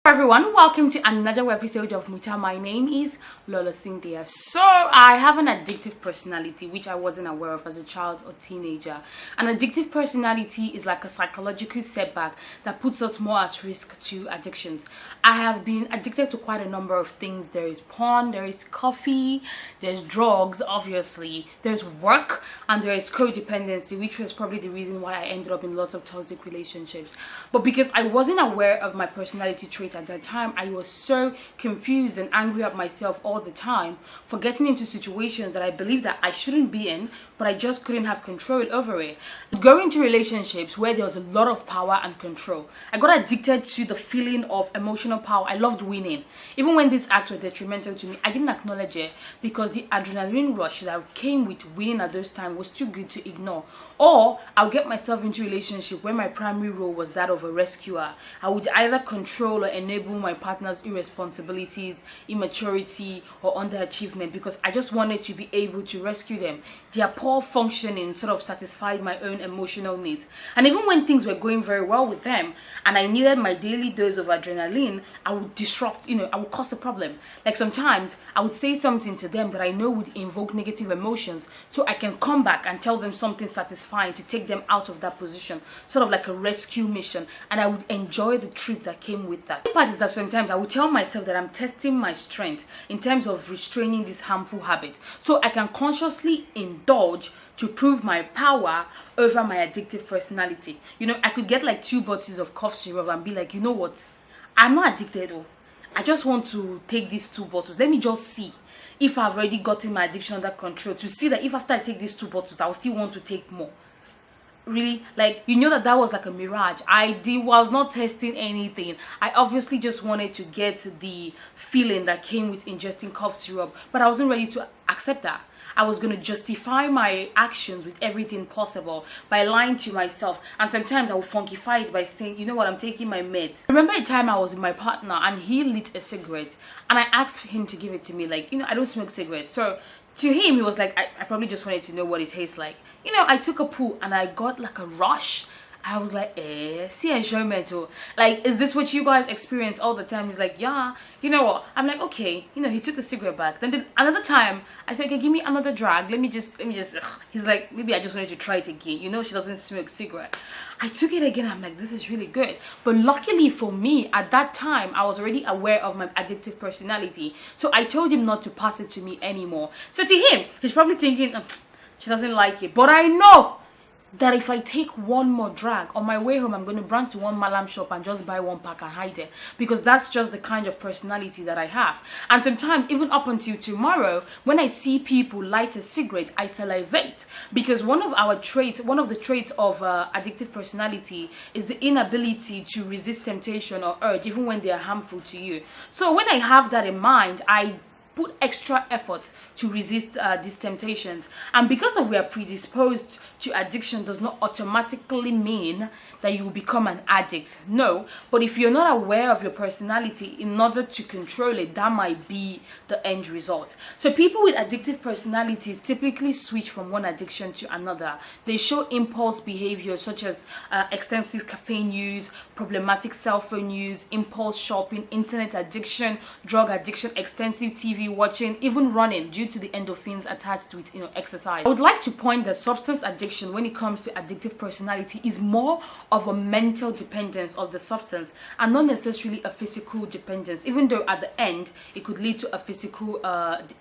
Everyone, welcome to another episode of Muta. My name is Lolo Cynthia. So I have an addictive personality which I wasn't aware of as a child or teenager. An addictive personality is like a psychological setback that puts us more at risk to addictions. I have been addicted to quite a number of things. There is porn, there is coffee, there's drugs, obviously, there's work, and there is codependency, which was probably the reason why I ended up in lots of toxic relationships. But because I wasn't aware of my personality traits at that time, I was so confused and angry at myself all the time for getting into situations that I believed that I shouldn't be in, but I just couldn't have control over it. Going into relationships where there was a lot of power and control, I got addicted to the feeling of emotional power. I loved winning. Even when these acts were detrimental to me, I didn't acknowledge it because the adrenaline rush that came with winning at those times was too good to ignore. Or I'll get myself into a relationship where my primary role was that of a rescuer. I would either control or enable my partner's irresponsibilities, immaturity, or underachievement because I just wanted to be able to rescue them. Their poor functioning sort of satisfied my own emotional needs. And even when things were going very well with them and I needed my daily dose of adrenaline, I would disrupt, I would cause a problem. Like sometimes I would say something to them that I know would invoke negative emotions, so I can come back and tell them something satisfying to take them out of that position, sort of like a rescue mission, and I would enjoy the trip that came with that. The part is that sometimes I would tell myself that I'm testing my strength in terms of restraining this harmful habit, so I can consciously indulge to prove my power over my addictive personality. I could get like 2 bottles of cough syrup and be like, you know what, I'm not addicted though. I just want to take these 2 bottles. Let me just see if I've already gotten my addiction under control, to see that if after I take these 2 bottles, I'll still want to take more. Really, like, that was like a mirage. I was not testing anything. I obviously just wanted to get the feeling that came with ingesting cough syrup, but I wasn't ready to accept that. I was going to justify my actions with everything possible by lying to myself, and sometimes I would funkify it by saying, you know what, I'm taking my meds. I remember a time I was with my partner and he lit a cigarette and I asked him to give it to me. Like, I don't smoke cigarettes, so to him he was like, I probably just wanted to know what it tastes like. I took a pull and I got like a rush. I was like, see enjoyment. Like, is this what you guys experience all the time? He's like, yeah. You know what? I'm like, okay. He took the cigarette back. Then another time, I said, okay, give me another drag. Let me just. He's like, maybe I just wanted to try it again. She doesn't smoke cigarette. I took it again. I'm like, this is really good. But luckily for me, at that time, I was already aware of my addictive personality. So I told him not to pass it to me anymore. So to him, he's probably thinking, she doesn't like it. But I know that if I take one more drag on my way home, I'm going to run to one malam shop and just buy 1 pack and hide it, because that's just the kind of personality that I have. And sometimes, even up until tomorrow, when I see people light a cigarette, I salivate, because one of the traits of addictive personality is the inability to resist temptation or urge, even when they are harmful to you. So when I have that in mind, I put extra effort to resist these temptations. And because we are predisposed to addiction does not automatically mean that you will become an addict. No, but if you're not aware of your personality in order to control it, that might be the end result. So people with addictive personalities typically switch from one addiction to another. They show impulse behavior such as extensive caffeine use, problematic cell phone use, impulse shopping, internet addiction, drug addiction, extensive TV watching, even running, due to the endorphins attached with exercise. I would like to point that substance addiction, when it comes to addictive personality, is more of a mental dependence of the substance and not necessarily a physical dependence, even though at the end it could lead to a physical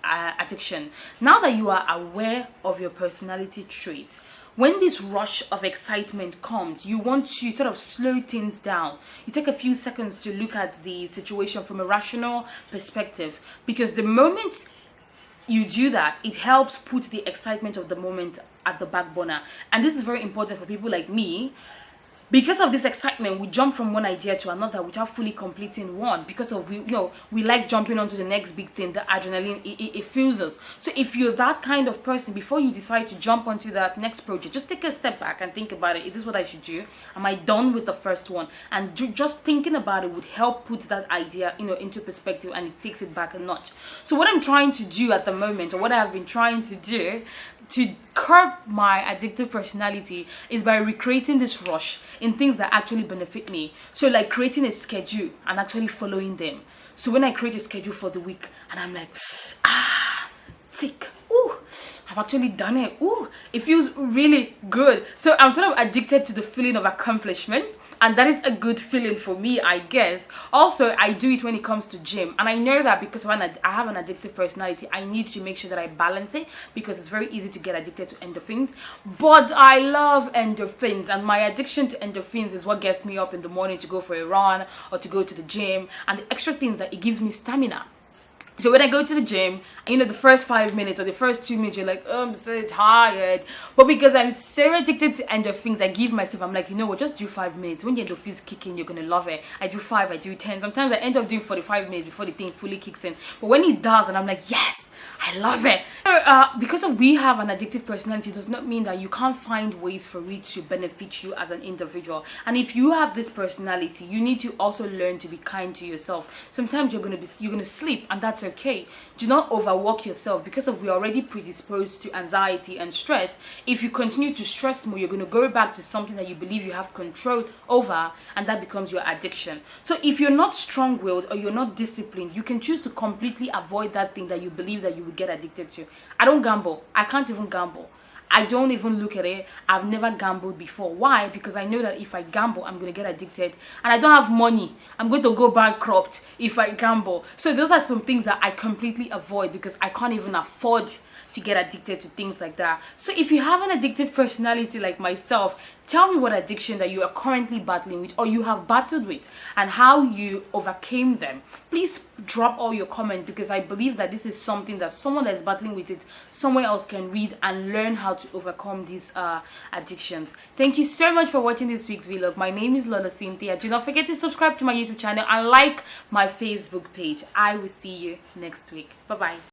addiction. Now that you are aware of your personality traits, when this rush of excitement comes, you want to sort of slow things down. You take a few seconds to look at the situation from a rational perspective, because the moment you do that, it helps put the excitement of the moment at the back burner. And this is very important for people like me. Because of this excitement, we jump from one idea to another without fully completing one, because of we like jumping onto the next big thing. The adrenaline, it fills us. So if you're that kind of person, before you decide to jump onto that next project, just take a step back and think about it. Is this what I should do? Am I done with the first one? And just thinking about it would help put that idea into perspective, and it takes it back a notch. So what I'm trying to do at the moment, or what I've been trying to do to curb my addictive personality, is by recreating this rush in things that actually benefit me. So like creating a schedule and actually following them. So when I create a schedule for the week and I'm like, tick, ooh, I've actually done it, ooh, it feels really good. So I'm sort of addicted to the feeling of accomplishment, and that is a good feeling for me, I guess. Also, I do it when it comes to gym, and I know that because when I have an addictive personality, I need to make sure that I balance it, because it's very easy to get addicted to endorphins. But I love endorphins, and my addiction to endorphins is what gets me up in the morning to go for a run or to go to the gym, and the extra things that it gives me stamina. So when I go to the gym, you know, the first 5 minutes or the first 2 minutes, you're like, oh, I'm so tired. But because I'm so addicted to endorphins, I give myself, I'm like, you know what, just do 5 minutes. When the endorphins kick in, you're going to love it. I do 5, I do 10. Sometimes I end up doing 45 minutes before the thing fully kicks in. But when it does, and I'm like, yes, I love it. So, because we have an addictive personality does not mean that you can't find ways for it to benefit you as an individual. And if you have this personality, you need to also learn to be kind to yourself. Sometimes you're gonna sleep, and that's okay. Do not overwork yourself, because we're already predisposed to anxiety and stress. If you continue to stress more, you're gonna go back to something that you believe you have control over, and that becomes your addiction. So if you're not strong-willed or you're not disciplined, you can choose to completely avoid that thing that you believe that you would get addicted to. I don't gamble. I can't even gamble. I don't even look at it. I've never gambled before. Why? Because I know that if I gamble, I'm going to get addicted, and I don't have money. I'm going to go bankrupt if I gamble. So those are some things that I completely avoid, because I can't even afford to get addicted to things like that. So if you have an addictive personality like myself, tell me what addiction that you are currently battling with, or you have battled with, and how you overcame them. Please drop all your comments, because I believe that this is something that someone that is battling with it somewhere else can read and learn how to overcome these addictions. Thank you so much for watching this week's vlog. My name is Lolo Cynthia. Do not forget to subscribe to my YouTube channel and like my Facebook page. I will see you next week. Bye bye.